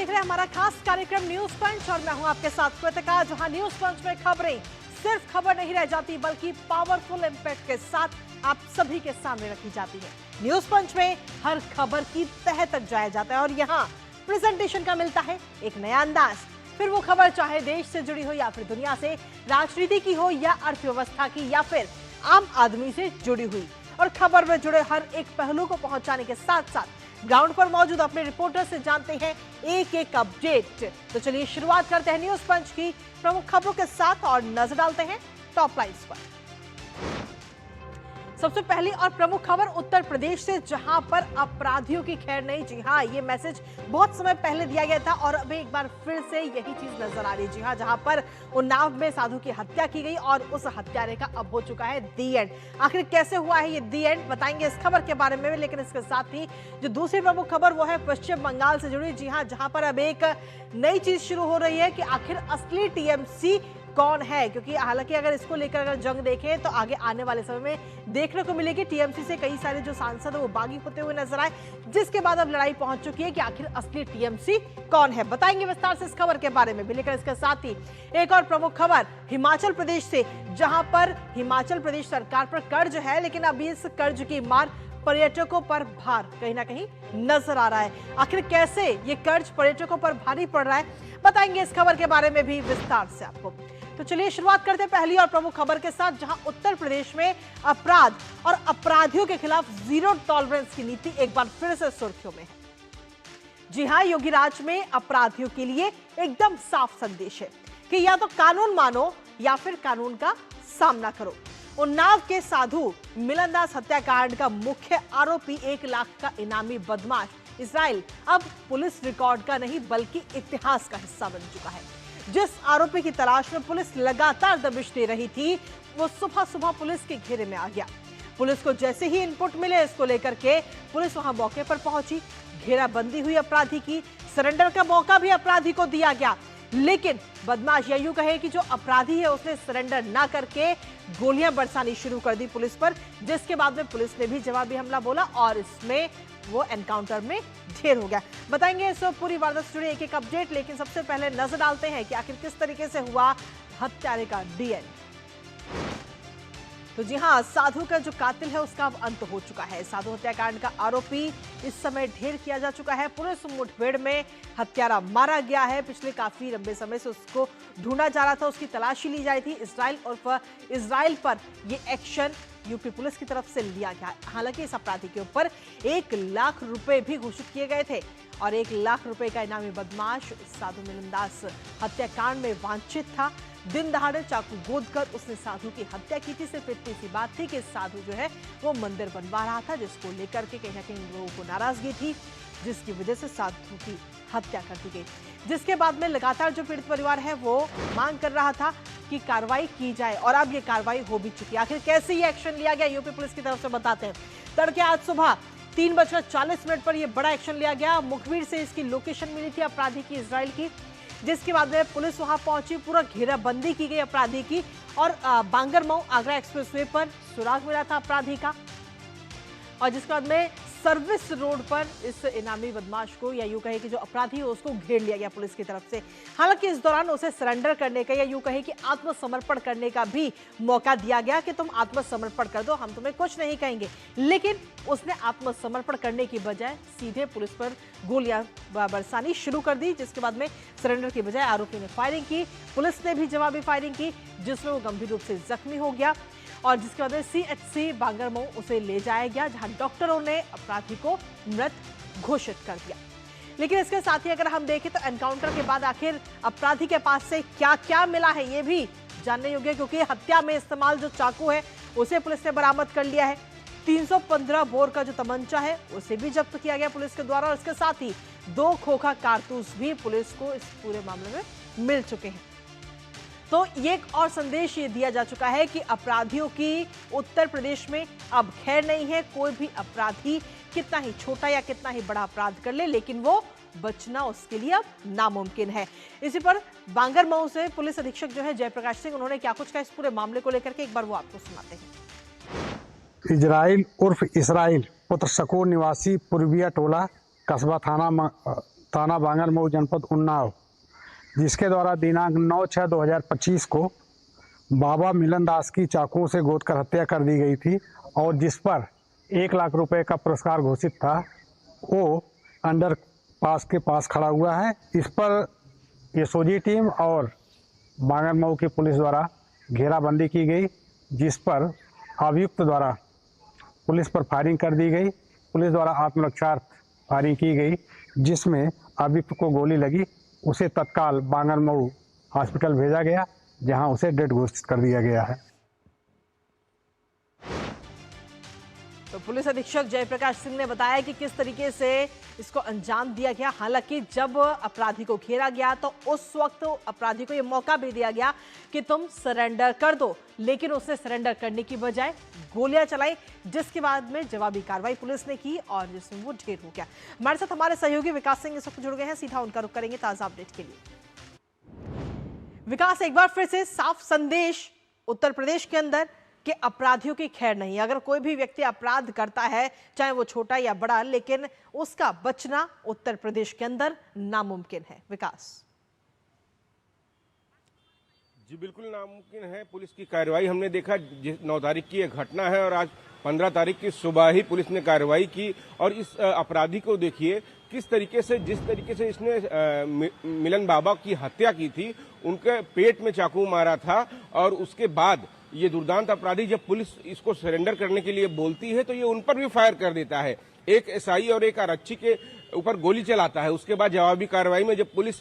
देख रहे हैं हमारा खास कार्यक्रम न्यूज पंच और मैं हूं आपके साथ कृतिका। जहां न्यूज पंच में खबरें सिर्फ खबर नहीं रह जाती बल्कि पावरफुल इम्पैक्ट के साथ आप सभी के सामने रखी जाती है। न्यूज पंच में हर खबर की तह तक जाया जाता है और यहाँ प्रेजेंटेशन का मिलता है एक नया अंदाज। फिर वो खबर चाहे देश से जुड़ी हो या फिर दुनिया से, राजनीति की हो या अर्थव्यवस्था की या फिर आम आदमी से जुड़ी हुई, और खबर में जुड़े हर एक पहलू को पहुंचाने के साथ साथ ग्राउंड पर मौजूद अपने रिपोर्टर से जानते हैं एक एक अपडेट। तो चलिए शुरुआत करते हैं न्यूज पंच की प्रमुख खबरों के साथ और नजर डालते हैं टॉप लाइन्स पर। सबसे पहली और प्रमुख खबर उत्तर प्रदेश से, जहां पर अपराधियों की खैर नहीं। जी हां, ये मैसेज बहुत समय पहले दिया गया था और अभी एक बार फिर से यही चीज नजर आ रही है। जी हां, जहां पर उन्नाव में साधु की हत्या की गई और उस हत्यारे का अब हो चुका है दी एंड। आखिर कैसे हुआ है ये दी एंड, बताएंगे इस खबर के बारे में। लेकिन इसके साथ ही जो दूसरी प्रमुख खबर वो है पश्चिम बंगाल से जुड़ी। जी हां, जहां पर अब एक नई चीज शुरू हो रही है कि आखिर असली टीएमसी कौन है, क्योंकि हालांकि अगर इसको लेकर अगर जंग देखें तो आगे आने वाले समय में देखने को मिलेगी टीएमसी से कई सारे जो सांसद है वो बागी होते हुए नजर आए, जिसके बाद अब लड़ाई पहुंच चुकी है कि आखिर असली टीएमसी कौन है। बताएंगे विस्तार से इस खबर के बारे में भी। लेकिन इसके साथ ही एक और प्रमुख खबर हिमाचल प्रदेश से, जहां पर हिमाचल प्रदेश सरकार पर कर्ज है, लेकिन अभी इस कर्ज की मार पर्यटकों पर भार कहीं ना कहीं नजर आ रहा है। आखिर कैसे ये कर्ज पर्यटकों पर भारी पड़ रहा है, बताएंगे इस खबर के बारे में भी विस्तार से आपको। तो चलिए शुरुआत करते हैं पहली और प्रमुख खबर के साथ, जहां उत्तर प्रदेश में अपराध और अपराधियों के खिलाफ जीरो टॉलरेंस की नीति एक बार फिर से सुर्खियों में है। जी हां, योगी राज में अपराधियों के लिए एकदम साफ संदेश है कि या तो कानून मानो या फिर कानून का सामना करो। उन्नाव के साधु मिलनदास हत्याकांड का मुख्य आरोपी 1 लाख का इनामी बदमाश इस्राइल अब पुलिस रिकॉर्ड का नहीं बल्कि इतिहास का हिस्सा बन चुका है। जिस आरोपी की तलाश में पुलिस लगातार दबिश दे रही थी, वो सुबह सुबह पुलिस के घेरे में आ गया। पुलिस को जैसे ही इनपुट मिले इसको लेकर के पुलिस वहां मौके पर पहुंची, घेराबंदी हुई अपराधी की, सरेंडर का मौका भी अपराधी को दिया गया। लेकिन बदमाश या यूं कहे कि जो अपराधी है उसने सरेंडर ना करके गोलियां बरसानी शुरू कर दी पुलिस पर, जिसके बाद में पुलिस ने भी जवाबी हमला बोला और इसमें वो एनकाउंटर में ढेर हो गया। बताएंगे इस पूरी वारदात से जुड़े एक एक अपडेट, लेकिन सबसे पहले नजर डालते हैं कि आखिर किस तरीके से हुआ हत्यारे का दी एंड। तो जी हां, साधु का जो कातिल है उसका अब अंत हो चुका है। साधु हत्याकांड का आरोपी इस समय ढेर किया जा चुका है। पुलिस मुठभेड़ में हत्यारा मारा गया है। पिछले काफी लंबे समय से उसको ढूंढा जा रहा था, उसकी तलाशी ली जा रही थी। इजराइल पर ये एक्शन यूपी पुलिस की तरफ से लिया गया। हालांकि इस अपराधी के ऊपर 1 लाख रुपए भी घोषित किए गए थे और 1 लाख रुपए का इनामी बदमाश साधु मिलनदास हत्याकांड में वांछित था। दिन दहाड़े चाकू गोद कर उसने साधु की हत्या की थी। सिर्फ इतनी सी बात थी कि साधु जो है वो मंदिर बनवा रहा था, जिसको लेकर के कहीं ना कहीं लोगों को नाराजगी थी, जिसकी वजह से साधु की हत्या कर दी गई। जिसके बाद में लगातार जो पीड़ित परिवार है वो मांग कर रहा था कि कार्रवाई की जाए और अब ये कार्रवाई हो भी चुकी है। आखिर कैसे ये एक्शन लिया गया यूपी पुलिस की तरफ से बताते हैं। तड़के आज सुबह 3:40 पर यह बड़ा एक्शन लिया गया। मुखबिर से इसकी लोकेशन मिली थी अपराधी की, इजराइल की, जिसके बाद में पुलिस वहां पहुंची। पूरा घेराबंदी की गई अपराधी की और बांगरमऊ आगरा एक्सप्रेसवे पर सुराग मिला था अपराधी का, और जिसके बाद में सर्विस रोड पर इस इनामी बदमाश को या यूं कहे कि जो अपराधी है उसको घेर लिया गया पुलिस की तरफ से। हालांकि इस दौरान उसे सरेंडर करने का या यूं कहे कि आत्मसमर्पण करने का भी मौका दिया गया कि तुम आत्मसमर्पण कर दो, हम तुम्हें कुछ नहीं कहेंगे। लेकिन उसने आत्मसमर्पण करने की बजाय सीधे पुलिस पर गोलियां बरसानी शुरू कर दी, जिसके बाद में सरेंडर की बजाय आरोपी ने फायरिंग की। पुलिस ने भी जवाबी फायरिंग की, जिसमें वो गंभीर रूप से जख्मी हो गया और जिसके बाद सीएचसी बांगरमऊ उसे ले जाया गया, जहां डॉक्टरों ने अपराधी को मृत घोषित कर दिया। लेकिन इसके साथ ही अगर हम देखें तो एनकाउंटर के बाद आखिर अपराधी के पास से क्या क्या मिला है ये भी जानने योग्य है, क्योंकि हत्या में इस्तेमाल जो चाकू है उसे पुलिस ने बरामद कर लिया है। 315 बोर का जो तमंचा है उसे भी जब्त किया गया पुलिस के द्वारा और इसके साथ ही 2 खोखा कारतूस भी पुलिस को इस पूरे मामले में मिल चुके हैं। तो ये एक और संदेश ये दिया जा चुका है कि अपराधियों की उत्तर प्रदेश में अब खैर नहीं है। कोई भी अपराधी कितना ही छोटा या कितना ही बड़ा अपराध कर ले, लेकिन वो बचना उसके लिए अब नामुमकिन है। इसी पर बांगरमऊ से पुलिस अधीक्षक जो है जयप्रकाश सिंह, उन्होंने क्या कुछ कहा इस पूरे मामले को लेकर के, एक बार वो आपको सुनाते हैं। इजराइल उर्फ इसराइल पुत्र शकूर निवासी पूर्विया टोला कस्बा थाना थाना बांगरमऊ जनपद उन्नाव, जिसके द्वारा दिनांक 9/6/2025 को बाबा मिलन दास की चाकुओं से गोद कर हत्या कर दी गई थी और जिस पर 1 लाख रुपए का पुरस्कार घोषित था, वो अंडर पास के पास खड़ा हुआ है। इस पर एसओजी टीम और बांगरमऊ की पुलिस द्वारा घेराबंदी की गई, जिस पर अभियुक्त द्वारा पुलिस पर फायरिंग कर दी गई। पुलिस द्वारा आत्मरक्षार्थ फायरिंग की गई, जिसमें अभियुक्त को गोली लगी। उसे तत्काल बांगरमऊ हॉस्पिटल भेजा गया, जहां उसे डेड घोषित कर दिया गया है। तो पुलिस अधीक्षक जयप्रकाश सिंह ने बताया कि किस तरीके से इसको अंजाम दिया गया। हालांकि जब अपराधी को घेरा गया तो उस वक्त अपराधी को यह मौका भी दिया गया कि तुम सरेंडर कर दो, लेकिन उसने सरेंडर करने की बजाय गोलियां चलाई, जिसके बाद में जवाबी कार्रवाई पुलिस ने की और जिसमें वो ढेर हो गया। हमारे साथ हमारे सहयोगी विकास सिंह इस वक्त जुड़ गए हैं, सीधा उनका रुख करेंगे ताजा अपडेट के लिए। विकास, एक बार फिर से साफ संदेश उत्तर प्रदेश के अंदर कि अपराधियों की खैर नहीं। अगर कोई भी व्यक्ति अपराध करता है, चाहे वो छोटा या बड़ा, लेकिन उसका बचना उत्तर प्रदेश के अंदर नामुमकिन है। विकास जी, बिल्कुल नामुमकिन है। पुलिस की कार्रवाई हमने देखा, 9 तारीख की एक घटना है और आज 15 तारीख की सुबह ही पुलिस ने कार्रवाई की और इस अपराधी को देखिए किस तरीके से, जिस तरीके से इसने मिलन बाबा की हत्या की थी, उनके पेट में चाकू मारा था और उसके बाद ये दुर्दांत अपराधी जब पुलिस इसको सरेंडर करने के लिए बोलती है तो ये उन पर भी फायर कर देता है। एक एसआई और एक आरक्षी के ऊपर गोली चलाता है। उसके बाद जवाबी कार्रवाई में जब पुलिस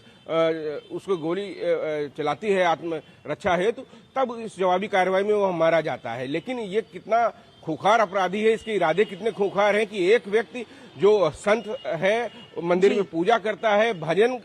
उसको गोली चलाती है आत्मरक्षा हेतु, तब इस जवाबी कार्रवाई में वो मारा जाता है। लेकिन ये कितना खूंखार अपराधी है, इसके इरादे कितने खूंखार हैं कि एक व्यक्ति जो संत है, मंदिर में पूजा करता है, भजन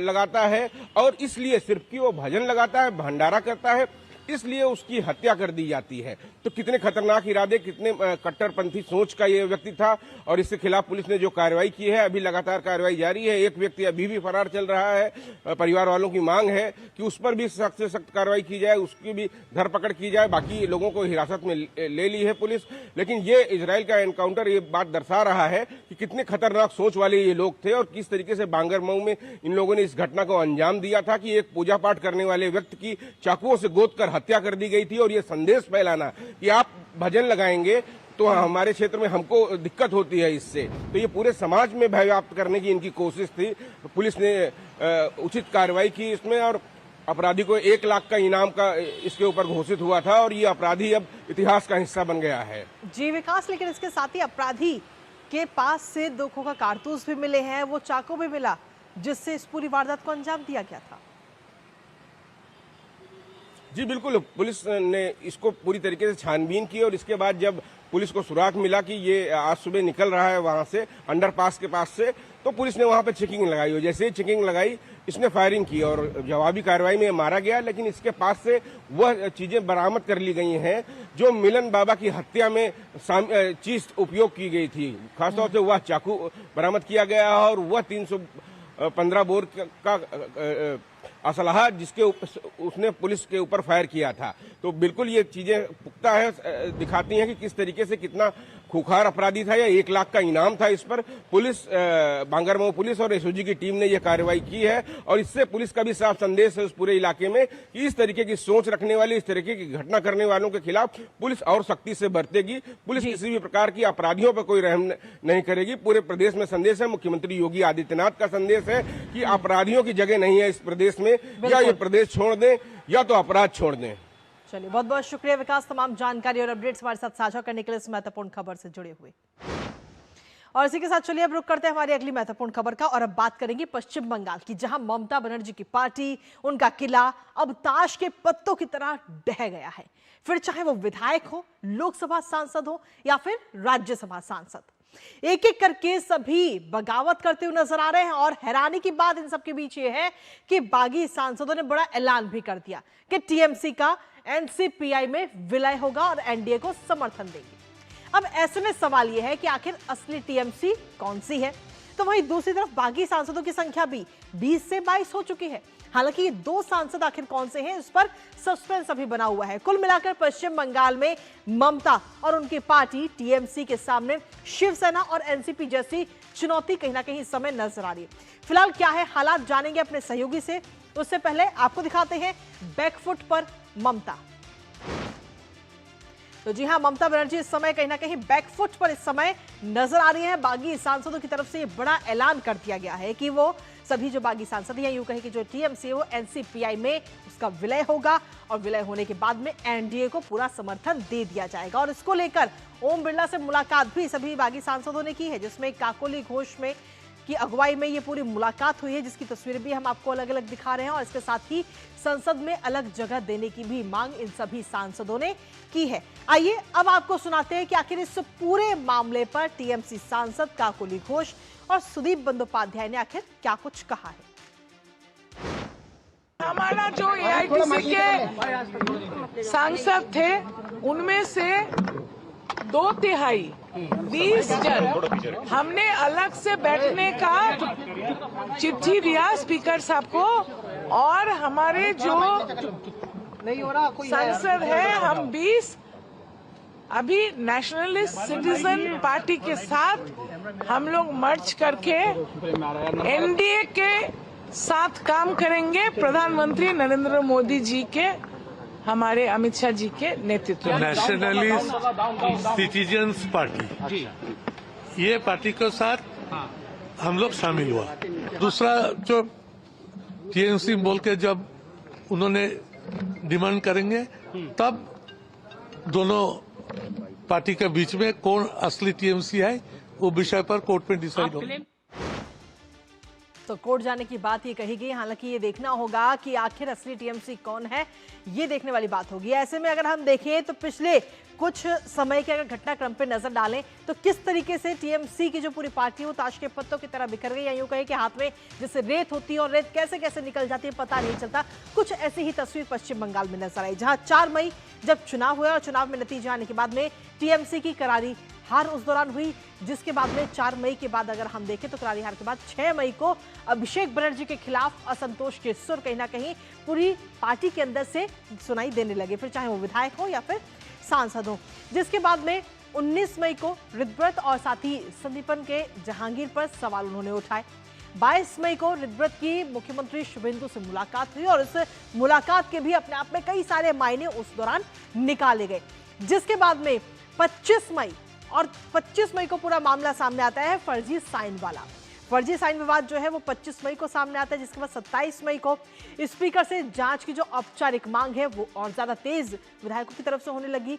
लगाता है और इसलिए सिर्फ कि वो भजन लगाता है, भंडारा करता है, इसलिए उसकी हत्या कर दी जाती है। तो कितने खतरनाक इरादे, कितने कट्टरपंथी सोच का ये व्यक्ति था और इसके खिलाफ पुलिस ने जो कार्रवाई की है, अभी लगातार कार्रवाई जारी है। एक व्यक्ति अभी भी फरार चल रहा है। परिवार वालों की मांग है कि उस पर भी सख्त से सख्त कार्रवाई की जाए, उसकी भी धरपकड़ की जाए। बाकी लोगों को हिरासत में ले ली है पुलिस। लेकिन ये इजराइल का एनकाउंटर ये बात दर्शा रहा है कि कितने खतरनाक सोच वाले ये लोग थे और किस तरीके से बांगरमऊ में इन लोगों ने इस घटना को अंजाम दिया था कि एक पूजा पाठ करने वाले व्यक्ति की चाकुओं से गोद कर हत्या कर दी गई थी। और ये संदेश फैलाना कि आप भजन लगाएंगे तो हमारे क्षेत्र में हमको दिक्कत होती है इससे, तो ये पूरे समाज में भय व्याप्त करने की इनकी कोशिश थी। पुलिस ने उचित कार्रवाई की इसमें और अपराधी को 1 लाख का इनाम का इसके ऊपर घोषित हुआ था और ये अपराधी अब इतिहास का हिस्सा बन गया है। जी विकास, लेकिन इसके साथ ही अपराधी के पास से 2 खोखा कारतूस भी मिले हैं, वो चाकू भी मिला, जिससे इस पूरी वारदात को अंजाम दिया गया था। जी बिल्कुल, पुलिस ने इसको पूरी तरीके से छानबीन की और इसके बाद जब पुलिस को सुराग मिला कि ये आज सुबह निकल रहा है वहां से अंडरपास के पास से, तो पुलिस ने वहां पे चेकिंग लगाई और जैसे ही चेकिंग लगाई इसने फायरिंग की और जवाबी कार्रवाई में मारा गया। लेकिन इसके पास से वह चीजें बरामद कर ली गई हैं जो मिलन बाबा की हत्या में चीज उपयोग की गई थी। खासतौर से वह चाकू बरामद किया गया और वह 315 बोर का असलहा जिसके उसने पुलिस के ऊपर फायर किया था। तो बिल्कुल ये चीजें पुख्ता है, दिखाती हैं कि किस तरीके से कितना खूंखार अपराधी था। या 1 लाख का इनाम था इस पर। पुलिस, बांगरमऊ पुलिस और एसओजी की टीम ने यह कार्रवाई की है और इससे पुलिस का भी साफ संदेश है उस पूरे इलाके में कि इस तरीके की सोच रखने वाले, इस तरीके की घटना करने वालों के खिलाफ पुलिस और सख्ती से बरतेगी। पुलिस किसी भी प्रकार की अपराधियों पर कोई रहम नहीं करेगी। पूरे प्रदेश में संदेश है, मुख्यमंत्री योगी आदित्यनाथ का संदेश है कि अपराधियों की जगह नहीं है इस प्रदेश में, या ये प्रदेश छोड़ दें या तो अपराध छोड़ दें। चलिए, बहुत बहुत शुक्रिया विकास, तमाम जानकारी और अपडेट्स हमारे साथ साझा करने के लिए इस महत्वपूर्ण खबर से जुड़े हुए। और इसी के साथ चलिए अब रुक करते हैं हमारी अगली महत्वपूर्ण खबर का और अब बात करेंगे पश्चिम बंगाल की, जहां ममता बनर्जी की पार्टी, उनका किला अब ताश के पत्तों की तरह ढह गया है। फिर चाहे वो विधायक हो, लोकसभा सांसद हो या फिर राज्यसभा सांसद, एक एक करके सभी बगावत करते हुए नजर आ रहे हैं। और हैरानी की बात इन सब के बीच ये है कि बागी सांसदों ने बड़ा ऐलान भी कर दिया कि टीएमसी का एनसीपीआई में विलय होगा और एनडीए को समर्थन देंगे। अब ऐसे में सवाल यह है कि आखिर असली टीएमसी कौन सी है? तो वहीं दूसरी तरफ बागी सांसदों की संख्या भी 20 से 22 हो चुकी है। हालांकि ये 2 सांसद आखिर कौन से हैं, इस पर सस्पेंस अभी बना हुआ है। कुल मिलाकर पश्चिम बंगाल में ममता और उनकी पार्टी टीएमसी के सामने शिवसेना और एनसीपी जैसी चुनौती कहीं ना कहीं इस समय नजर आ रही है। फिलहाल क्या है हालात जानेंगे अपने सहयोगी से, उससे पहले आपको दिखाते हैं बैकफुट पर ममता। तो जी हां, ममता बनर्जी इस समय कहीं ना कहीं बैकफुट पर इस समय नजर आ रही है। बागी सांसदों की तरफ से ये बड़ा ऐलान कर दिया गया है कि वो सभी जो बागी सांसद हैं, यूं कहे कि जो टीएमसी है वो एनसीपीआई में उसका विलय होगा और विलय होने के बाद में एनडीए को पूरा समर्थन दे दिया जाएगा। और इसको लेकर ओम बिरला से मुलाकात भी सभी बागी सांसदों ने की है, जिसमें काकोली घोष में की अगुवाई में ये पूरी मुलाकात हुई है, जिसकी तस्वीरें भी हम आपको अलग अलग दिखा रहे हैं। और इसके साथ ही संसद में अलग जगह देने की भी मांग इन सभी सांसदों ने की है। आइए अब आपको सुनाते हैं कि आखिर इस पूरे मामले पर टीएमसी सांसद काकोली घोष और सुदीप बंदोपाध्याय ने आखिर क्या कुछ कहा है। हमारा जो एआईटीसी के सांसद थे उनमें से 2/3 20 जन हमने अलग से बैठने का चिट्ठी दिया स्पीकर साहब को। और हमारे जो सांसद है हम 20 अभी नेशनलिस्ट सिटीजन पार्टी के साथ हम लोग मर्ज करके एनडीए के साथ काम करेंगे, प्रधानमंत्री नरेंद्र मोदी जी के, हमारे अमित शाह जी के नेतृत्व में। नेशनलिस्ट सिटीजन्स पार्टी, ये पार्टी के साथ हम लोग शामिल हुआ। दूसरा जो टीएमसी बोल के जब उन्होंने डिमांड करेंगे तब दोनों पार्टी के बीच में कौन असली टीएमसी है वो विषय पर कोर्ट में डिसाइड होगा। तो कोर्ट जाने की बात ये कही गई, हालांकि ये देखना होगा कि आखिर असली टीएमसी कौन है, ये देखने वाली बात होगी। ऐसे में अगर हम देखें तो पिछले कुछ समय के अगर घटनाक्रम पे नजर डालें तो किस तरीके से टीएमसी की जो पूरी पार्टी है वो ताश के पत्तों की तरह बिखर गई, या यूं कहे कि हाथ में जैसे रेत होती है और रेत कैसे कैसे निकल जाती है पता नहीं चलता। कुछ ऐसी ही तस्वीर पश्चिम बंगाल में नजर आई, जहां 4 मई जब चुनाव हुआ और चुनाव में नतीजे आने के बाद में टीएमसी की करारी हार उस दौरान हुई, जिसके बाद में 4 मई के बाद अगर हम देखें तो करारी हार के बाद 6 मई को अभिषेक बनर्जी के खिलाफ असंतोष के सुर कहीं ना कहीं पूरी पार्टी के अंदर से सुनाई देने लगे, फिर चाहे वो विधायक हो या फिर सांसद हो। जिसके बाद में 19 मई को रितव्रत और साथ ही संदीपन के जहांगीर पर सवाल उन्होंने उठाए। 22 मई को रितव्रत की मुख्यमंत्री शुभेंदु से मुलाकात हुई और इस मुलाकात के भी अपने आप में कई सारे मायने उस दौरान निकाले गए। जिसके बाद में 25 मई और 25 मई को पूरा मामला सामने आता है फर्जी साइन वाला। फर्जी साइन विवाद जो है वो 25 मई को सामने आता है, जिसके बाद 27 मई को स्पीकर से जांच की जो औपचारिक मांग है वो और ज्यादा तेज विधायकों की तरफ से होने लगी,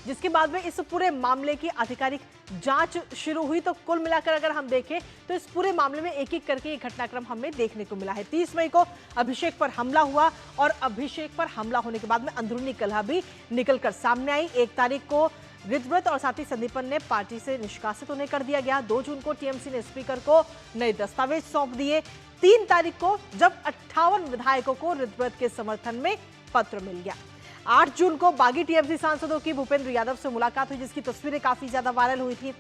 जिसके बाद में इस पूरे मामले की आधिकारिक जांच शुरू हुई। तो कुल मिलाकर अगर हम देखें तो इस पूरे मामले में एक एक करके ये घटनाक्रम हमें देखने को मिला है। 30 मई को अभिषेक पर हमला हुआ और अभिषेक पर हमला होने के बाद में अंदरूनी कलह भी निकलकर सामने आई। 1 तारीख को रितव्रत और साथी संदीपन ने पार्टी से निष्कासित उन्हें कर दिया गया। 2 जून को टीएमसी ने स्पीकर को नए दस्तावेज सौंप दिए। 3 तारीख को जब 58 विधायकों को रितव्रत के समर्थन में पत्र मिल गया। 8 जून को बागी टीएमसी सांसदों की भूपेंद्र यादव से मुलाकात हुई, जिसकी तस्वीरें काफी ज्यादा वायरल हुई थी।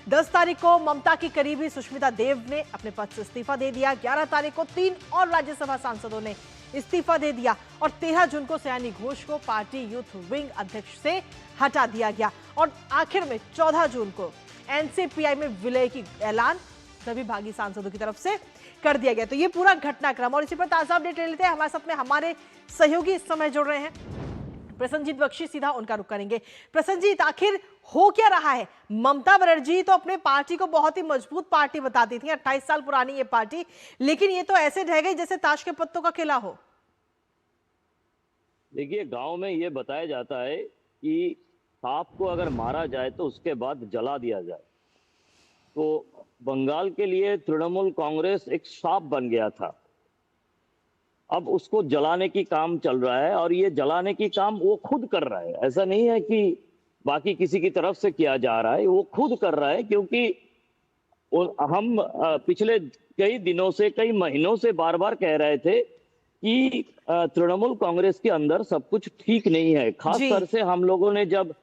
10 तारीख को ममता की करीबी सुष्मिता देव ने अपने पद से इस्तीफा दे दिया। 11 तारीख को 3 और राज्यसभा सांसदों ने इस्तीफा दे दिया और 13 जून को सयानी घोष को पार्टी यूथ विंग अध्यक्ष से हटा दिया गया। और आखिर में 14 जून को एनसीपीआई में विलय की ऐलान सभी बागी सांसदों की तरफ से कर दिया गया। तो ये पूरा घटनाक्रम, और इसी पर ताजा अपडेट ले लेते हैं। हमारे साथ में हमारे सहयोगी इस समय जुड़ रहे हैं, प्रसन्नजीत बख्शी, सीधा उनका रुख करेंगे। प्रसन्नजीत, आखिर हो क्या रहा है? ममता बनर्जी तो अपने पार्टी को बहुत ही मजबूत पार्टी बताती थी, 28 साल पुरानी ये पार्टी, लेकिन ये तो ऐसे ढह गई जैसे ताश के पत्तों का खेला हो। देखिए, गांव में ये बताया जाता है कि सांप को अगर मारा जाए तो उसके बाद जला दिया जाए। तो बंगाल के लिए तृणमूल कांग्रेस एक सांप बन गया था। अब उसको जलाने की काम चल रहा है, और ये जलाने की काम वो खुद कर रहा है। ऐसा नहीं है कि बाकी किसी की तरफ से किया जा रहा है, वो खुद कर रहा है। क्योंकि हम पिछले कई दिनों से, कई महीनों से बार बार कह रहे थे कि तृणमूल कांग्रेस के अंदर सब कुछ ठीक नहीं है। खास तौर से हम लोगों ने जब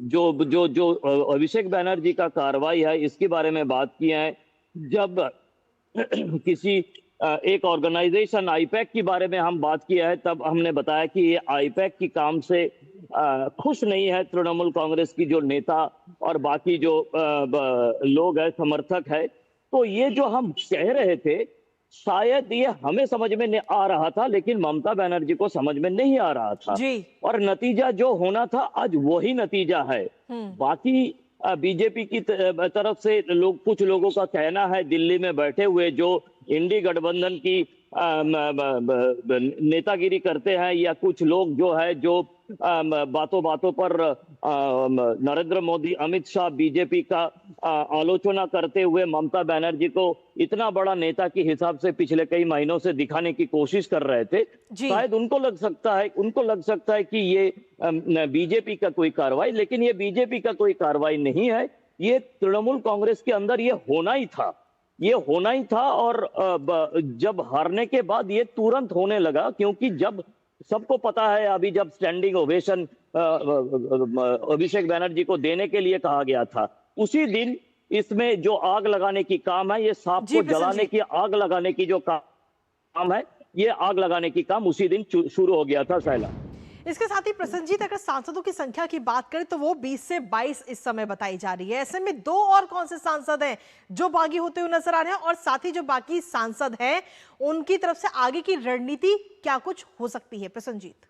जो अभिषेक बनर्जी का कार्रवाई है इसके बारे में बात की है। जब किसी एक ऑर्गेनाइजेशन आईपैक के बारे में हम बात किया है, तब हमने बताया कि ये आईपैक की काम से खुश नहीं है तृणमूल कांग्रेस की जो नेता और बाकी जो लोग हैं, समर्थक है। तो ये जो हम कह रहे थे, शायद ये हमें समझ में नहीं आ रहा था, लेकिन ममता बनर्जी को समझ में नहीं आ रहा था जी। और नतीजा जो होना था आज वही नतीजा है। बाकी बीजेपी की तरफ से कुछ लोगों का कहना है, दिल्ली में बैठे हुए जो इंडी गठबंधन की नेतागिरी करते हैं, या कुछ लोग जो है जो बातों बातों पर नरेंद्र मोदी, अमित शाह, बीजेपी का आलोचना करते हुए ममता बनर्जी को इतना बड़ा नेता के हिसाब से पिछले कई महीनों से दिखाने की कोशिश कर रहे थे। शायद उनको लग सकता है कि ये बीजेपी का कोई कार्रवाई, लेकिन ये बीजेपी का कोई कार्रवाई नहीं है। ये तृणमूल कांग्रेस के अंदर ये होना ही था और जब हारने के बाद ये तुरंत होने लगा, क्योंकि जब सबको पता है, अभी जब स्टैंडिंग ओवेशन अभिषेक बनर्जी को देने के लिए कहा गया था, उसी दिन इसमें जो आग लगाने की काम है, ये सांप को जलाने की, आग लगाने की जो काम है, ये आग लगाने की काम उसी दिन शुरू हो गया था। सैला, इसके साथ ही प्रसन्नजीत, अगर सांसदों की संख्या की बात करें तो वो 20 से 22 इस समय बताई जा रही है। ऐसे में दो और कौन से सांसद हैं जो बागी होते हुए नजर आ रहे हैं, और साथ ही जो बाकी सांसद हैं उनकी तरफ से आगे की रणनीति क्या कुछ हो सकती है? प्रसन्नजीत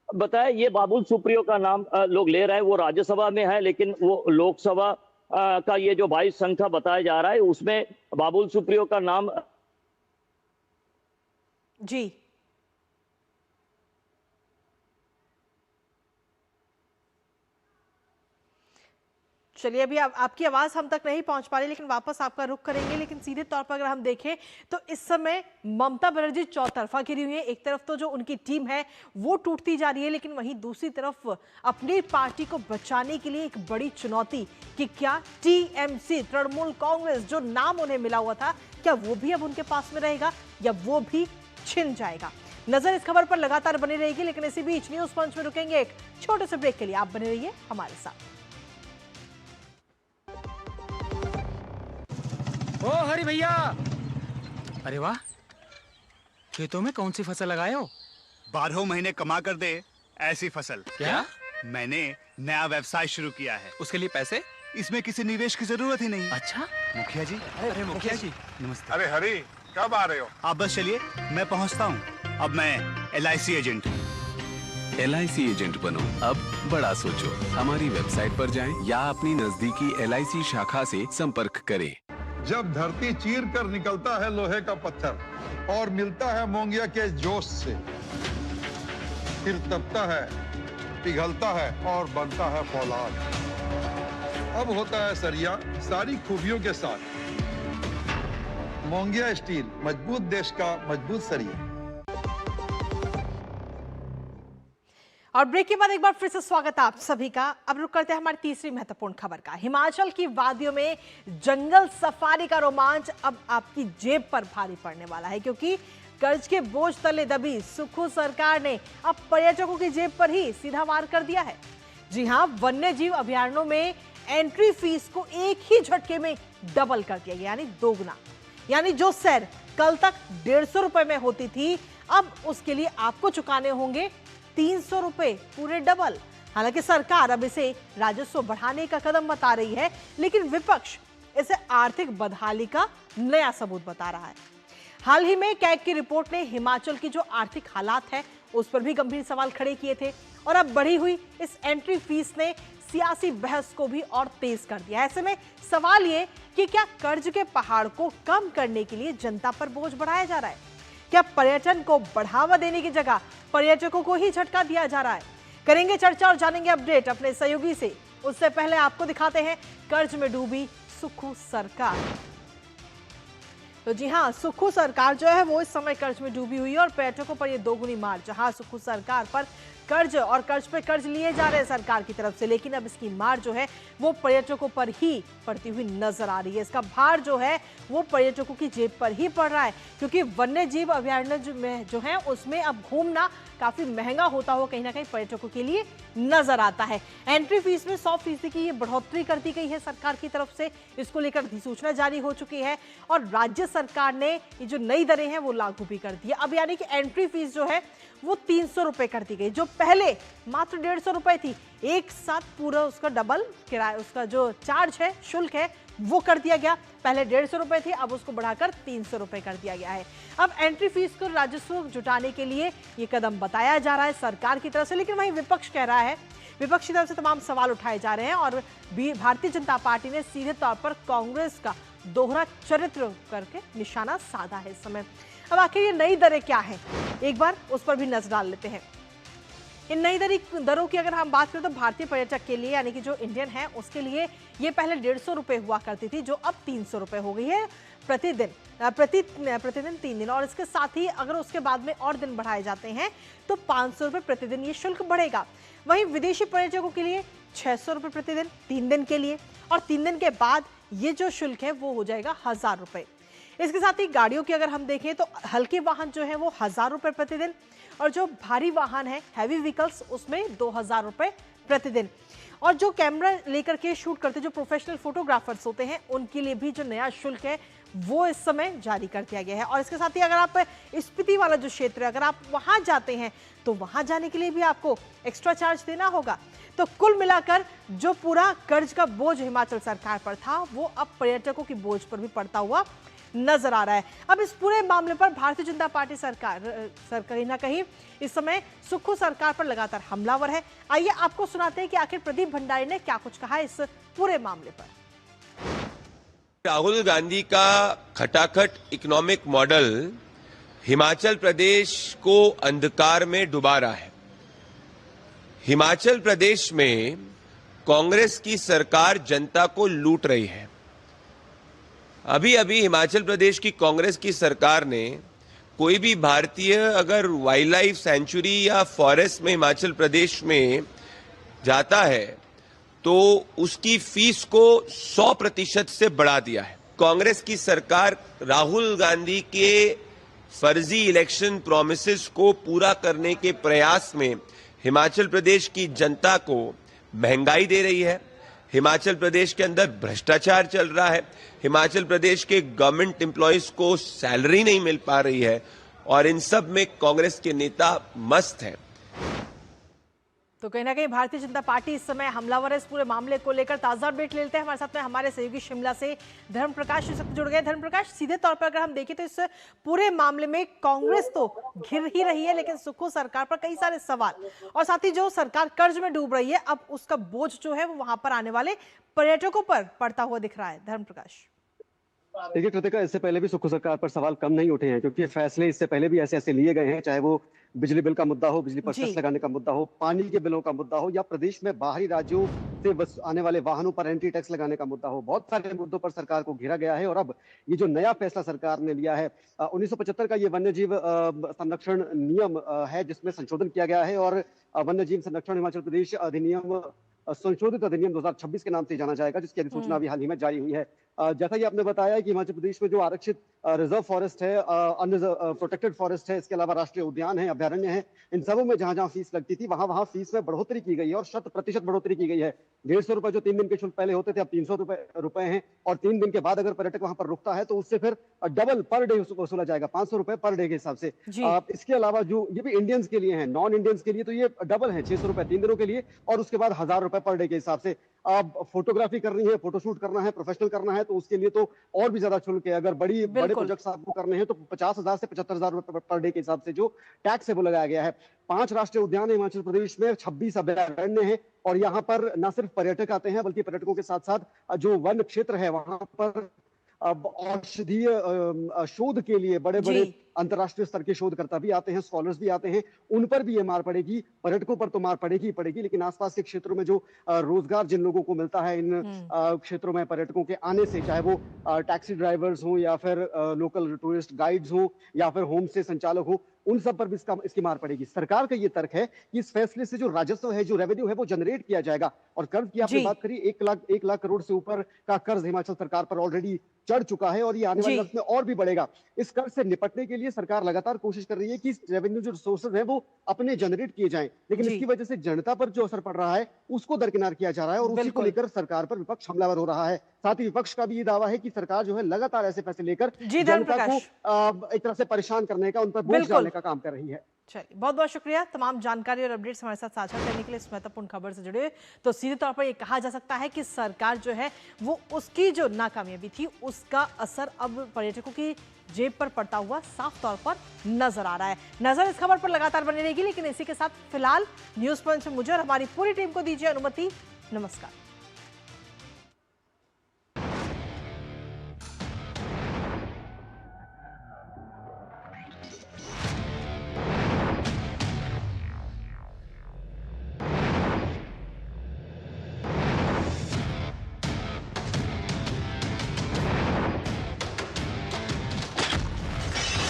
बताया, ये बाबुल सुप्रियो का नाम लोग ले रहे हैं, वो राज्यसभा में है, लेकिन वो लोकसभा का ये जो 22 संख्या बताया जा रहा है, उसमें बाबुल सुप्रियो का नाम जी। चलिए, अभी आपकी आवाज हम तक नहीं पहुंच पा रही, लेकिन वापस आपका रुख करेंगे। लेकिन सीधे तौर पर अगर हम देखें तो इस समय ममता बनर्जी चौतरफा घिरी हुई है। एक तरफ तो जो उनकी टीम है वो टूटती जा रही है, लेकिन वहीं दूसरी तरफ अपनी पार्टी को बचाने के लिए एक बड़ी चुनौती कि क्या टीएमसी, तृणमूल कांग्रेस, जो नाम उन्हें मिला हुआ था, क्या वो भी अब उनके पास में रहेगा या वो भी छिन जाएगा? नजर इस खबर पर लगातार बनी रहेगी। लेकिन इसी बीच न्यूज पंच में रुकेंगे एक छोटे से ब्रेक के लिए। आप बने रहिए हमारे साथ। ओ हरी भैया, अरे वाह, खेतों में कौन सी फसल लगाए हो? 12 महीने कमा कर दे ऐसी फसल। क्या? मैंने नया व्यवसाय शुरू किया है। उसके लिए पैसे? इसमें किसी निवेश की जरूरत ही नहीं। अच्छा, मुखिया जी। अरे मुखिया जी, नमस्ते। अरे हरी, कब आ रहे हो? आप बस चलिए, मैं पहुंचता हूँ। अब मैं LIC एजेंट हूँ। LIC एजेंट बनो, अब बड़ा सोचो। हमारी वेबसाइट पर जाएं या अपनी नजदीकी LIC शाखा से संपर्क करें। जब धरती चीर कर निकलता है लोहे का पत्थर और मिलता है मोंगिया के जोश से, फिर तपता है, पिघलता है और बनता है फौलाद। अब होता है सरिया सारी खूबियों के साथ। मोंगिया स्टील, मजबूत देश का मजबूत सरिया। और ब्रेक के बाद एक बार फिर से स्वागत है आप सभी का। अब रुक करते हैं हमारी तीसरी महत्वपूर्ण खबर का। हिमाचल की वादियों में जंगल सफारी का रोमांच अब आपकी जेब पर भारी पड़ने वाला है, क्योंकि कर्ज के बोझ तले दबी सुक्खू सरकार ने अब पर्यटकों की जेब पर ही सीधा वार कर दिया है। जी हां, वन्य जीव अभयारण्यों में एंट्री फीस को एक ही झटके में डबल कर दिया गया, यानी दोगुना। यानी जो सैर कल तक 150 रुपए में होती थी, अब उसके लिए आपको चुकाने होंगे 300 रुपए, पूरे डबल। हालांकि सरकार अब इसे राजस्व बढ़ाने का कदम बता रही है, लेकिन विपक्ष इसे आर्थिक बदहाली का नया सबूत बता रहा है। हाल ही में कैग की रिपोर्ट ने हिमाचल की जो आर्थिक हालात है उस पर भी गंभीर सवाल खड़े किए थे, और अब बढ़ी हुई इस एंट्री फीस ने सियासी बहस को भी और तेज कर दिया। ऐसे में सवाल ये कि क्या कर्ज के पहाड़ को कम करने के लिए जनता पर बोझ बढ़ाया जा रहा है? क्या पर्यटन को बढ़ावा देने की जगह पर्यटकों को ही झटका दिया जा रहा है? करेंगे चर्चा और जानेंगे अपडेट अपने सहयोगी से। उससे पहले आपको दिखाते हैं कर्ज में डूबी सुक्खू सरकार। तो जी हां, सुक्खू सरकार जो है वो इस समय कर्ज में डूबी हुई है और पर्यटकों पर ये दोगुनी मार। जहां सुक्खू सरकार पर कर्ज और कर्ज पे कर्ज लिए जा रहे हैं सरकार की तरफ से, लेकिन अब इसकी मार जो है वो पर्यटकों पर ही पड़ती हुई नजर आ रही है। इसका भार जो है वो पर्यटकों की जेब पर ही पड़ रहा है, क्योंकि वन्य जीव अभयारण्य में जो है उसमें अब घूमना काफी महंगा होता हुआ कहीं ना कहीं पर्यटकों के लिए नजर आता है। एंट्री फीस में 100% की ये बढ़ोतरी कर दी गई है सरकार की तरफ से, इसको लेकर अधिसूचना जारी हो चुकी है और राज्य सरकार ने ये जो नई दरें हैं वो लागू भी कर दी है। अब यानी कि एंट्री फीस जो है वो 300 रुपए कर दी गई, जो पहले मात्र 150 रुपए थी। एक साथ पूरा उसका डबल किराया, उसका जो चार्ज है, शुल्क है, वो कर दिया गया। पहले 150 रुपए थी, अब उसको बढ़ाकर 300 रुपए कर दिया गया है। अब एंट्री फीस को राजस्व जुटाने के लिए ये कदम बताया जा रहा है सरकार की तरफ से, लेकिन वहीं विपक्ष कह रहा है, विपक्ष की तरफ से तमाम सवाल उठाए जा रहे हैं और भारतीय जनता पार्टी ने सीधे तौर पर कांग्रेस का दोहरा चरित्र करके निशाना साधा है इस समय। अब आखिर ये नई दरें क्या है, एक बार उस पर भी नजर डाल लेते हैं। इन नई दरों की अगर हम बात करें तो भारतीय पर्यटक के लिए यानी कि जो इंडियन है उसके लिए ये पहले 150 रुपए हुआ करती थी, जो अब 300 रुपए हो गई है प्रतिदिन 3 दिन। और इसके साथ ही अगर उसके बाद में और दिन बढ़ाए जाते हैं तो 500 रुपए प्रतिदिन ये शुल्क बढ़ेगा। वहीं विदेशी पर्यटकों के लिए 600 रुपए प्रतिदिन 3 दिन के लिए, और 3 दिन के बाद ये जो शुल्क है वो हो जाएगा 1000 रुपए। इसके साथ ही गाड़ियों की अगर हम देखें तो हल्के वाहन जो है वो 1000 रुपए प्रतिदिन, और जो भारी वाहन है हैवी व्हीकल्स उसमें 2000 रुपए प्रतिदिन। और जो कैमरा लेकर के शूट करते जो प्रोफेशनल फोटोग्राफर्स होते हैं उनके लिए भी जो नया शुल्क है वो इस समय जारी कर दिया गया है। और इसके साथ ही अगर आप स्पीति वाला जो क्षेत्र है अगर आप वहां जाते हैं तो वहां जाने के लिए भी आपको एक्स्ट्रा चार्ज देना होगा। तो कुल मिलाकर जो पूरा कर्ज का बोझ हिमाचल सरकार पर था वो अब पर्यटकों की बोझ पर भी पड़ता हुआ नजर आ रहा है। अब इस पूरे मामले पर भारतीय जनता पार्टी सरकार कहीं ना कहीं इस समय सुक्खू सरकार पर लगातार हमलावर है। आइए आपको सुनाते हैं कि आखिर प्रदीप भंडारी ने क्या कुछ कहा इस पूरे मामले पर। राहुल गांधी का खटाखट इकोनॉमिक मॉडल हिमाचल प्रदेश को अंधकार में डुबा रहा है। हिमाचल प्रदेश में कांग्रेस की सरकार जनता को लूट रही है। अभी अभी हिमाचल प्रदेश की कांग्रेस की सरकार ने कोई भी भारतीय अगर वाइल्ड लाइफ सेंचुरी या फॉरेस्ट में हिमाचल प्रदेश में जाता है तो उसकी फीस को 100% से बढ़ा दिया है। कांग्रेस की सरकार राहुल गांधी के फर्जी इलेक्शन प्रॉमिसेस को पूरा करने के प्रयास में हिमाचल प्रदेश की जनता को महंगाई दे रही है। हिमाचल प्रदेश के अंदर भ्रष्टाचार चल रहा है। हिमाचल प्रदेश के गवर्नमेंट एम्प्लॉइज को सैलरी नहीं मिल पा रही है और इन सब में कांग्रेस के नेता मस्त हैं। तो कहीं ना कहीं भारतीय जनता पार्टी इस समय हमलावर है। इस पूरे मामले को लेकर ताजा अपडेट लेते हैं। हमारे साथ में हमारे सहयोगी शिमला से धर्म प्रकाश जुड़ गए। धर्म प्रकाश, सीधे तौर पर अगर हम देखें तो इस पूरे मामले में कांग्रेस तो घिर ही रही है, लेकिन सुक्खू सरकार पर कई सारे सवाल, और साथ ही जो सरकार कर्ज में डूब रही है अब उसका बोझ जो है वो वहां पर आने वाले पर्यटकों पर पड़ता हुआ दिख रहा है। धर्म प्रकाश, देखिए कृतिका, इससे पहले भी सुक्खू सरकार पर सवाल कम नहीं उठे हैं, क्योंकि फैसले इससे पहले भी ऐसे ऐसे लिए गए हैं, चाहे वो बिजली बिल का मुद्दा हो, बिजली पर सेस लगाने का मुद्दा हो, पानी के बिलों का मुद्दा हो, या प्रदेश में बाहरी राज्यों से आने वाले वाहनों पर एंटी टैक्स लगाने का मुद्दा हो। बहुत सारे मुद्दों पर सरकार को घेरा गया है। और अब ये जो नया फैसला सरकार ने लिया है, 1975 का ये वन्य जीव संरक्षण नियम है जिसमें संशोधन किया गया है, और वन्य जीव संरक्षण हिमाचल प्रदेश अधिनियम संशोधित अधिनियम 2026 के नाम से जाना जाएगा, जिसकी अधिसूचना अभी हाल ही में जारी हुई है। जैसा कि आपने बताया कि हिमाचल प्रदेश में जो आरक्षित रिजर्व फॉरेस्ट है, अन्य प्रोटेक्टेड फॉरेस्ट है, इसके अलावा राष्ट्रीय उद्यान है, अभ्यारण्य है, इन सबों में जहां जहां फीस लगती थी वहां फीस में बढ़ोतरी की गई है और 100% बढ़ोतरी की गई है। 150 रुपए जो 3 दिन के शुल्क पहले होते थे अब 300 रुपए हैं, और 3 दिन के बाद अगर पर्यटक वहां पर रुकता है तो उससे फिर डबल पर डे वसूला जाएगा, 500 रुपए पर डे के हिसाब से। इसके अलावा जो ये भी इंडियंस के लिए है, नॉन इंडियंस के लिए तो ये डबल है, 600 रुपए 3 दिनों के लिए, और उसके बाद 1000 रुपए पर डे के हिसाब से। अब फोटोग्राफी करनी है, फोटोशूट करना है, प्रोफेशनल करना है तो उसके लिए तो और भी ज्यादा शुल्क है। अगर बड़े प्रोजेक्ट्स आपको करने हैं तो 50,000 से 75,000 रुपए पर डे के हिसाब से जो टैक्स है वो लगाया गया है। 5 राष्ट्रीय उद्यान है हिमाचल प्रदेश में, 26 अभयारण्य है, और यहाँ पर न सिर्फ पर्यटक आते हैं बल्कि पर्यटकों के साथ साथ जो वन क्षेत्र है वहां पर औषधीय शोध के लिए बड़े बड़े अंतर्राष्ट्रीय स्तर के शोधकर्ता भी आते हैं, स्कॉलर्स भी आते हैं, उन पर भी ये मार पड़ेगी। पर्यटकों पर तो मार पड़ेगी ही पड़ेगी, लेकिन आसपास के क्षेत्रों में जो रोजगार जिन लोगों को मिलता है इन क्षेत्रों में पर्यटकों के आने से, चाहे वो टैक्सी ड्राइवर्स हो या फिर लोकल टूरिस्ट गाइड्स हो या फिर होम स्टे संचालक हो, उन सब पर भी इसकी मार पड़ेगी। सरकार का ये तर्क है कि इस फैसले से जो राजस्व है, जो रेवेन्यू है, वो जनरेट किया जाएगा। और कर्ज की आपने बात करी, 1 लाख करोड़ से ऊपर का कर्ज हिमाचल सरकार पर ऑलरेडी चढ़ चुका है और ये आने वाले वक्त में और भी बढ़ेगा। इस कर्ज से निपटने के लिए सरकार लगातार कोशिश कर रही है कि रेवेन्यू जो रिसोर्सेज है वो अपने जनरेट किए जाएं, लेकिन इसकी वजह से जनता पर जो असर पड़ रहा है उसको दरकिनार किया जा रहा है और उसी को लेकर सरकार पर विपक्ष हमलावर हो रहा है। साथ ही विपक्ष का भी ये दावा है कि सरकार जो है लगातार ऐसे फैसले लेकर जनता को एक तरह से परेशान करने का, उन पर बोझ डालने का काम कर रही है। चलिए, बहुत बहुत शुक्रिया तमाम जानकारी और अपडेट्स हमारे साथ साझा करने के लिए। इस महत्वपूर्ण खबर से जुड़े तो सीधे तौर पर यह कहा जा सकता है कि सरकार जो है वो उसकी जो नाकामयाबी थी उसका असर अब पर्यटकों की जेब पर पड़ता हुआ साफ तौर पर नजर आ रहा है। नजर इस खबर पर लगातार बनी रहेगी, लेकिन इसी के साथ फिलहाल न्यूज़ पंच से मुझे और हमारी पूरी टीम को दीजिए अनुमति। नमस्कार।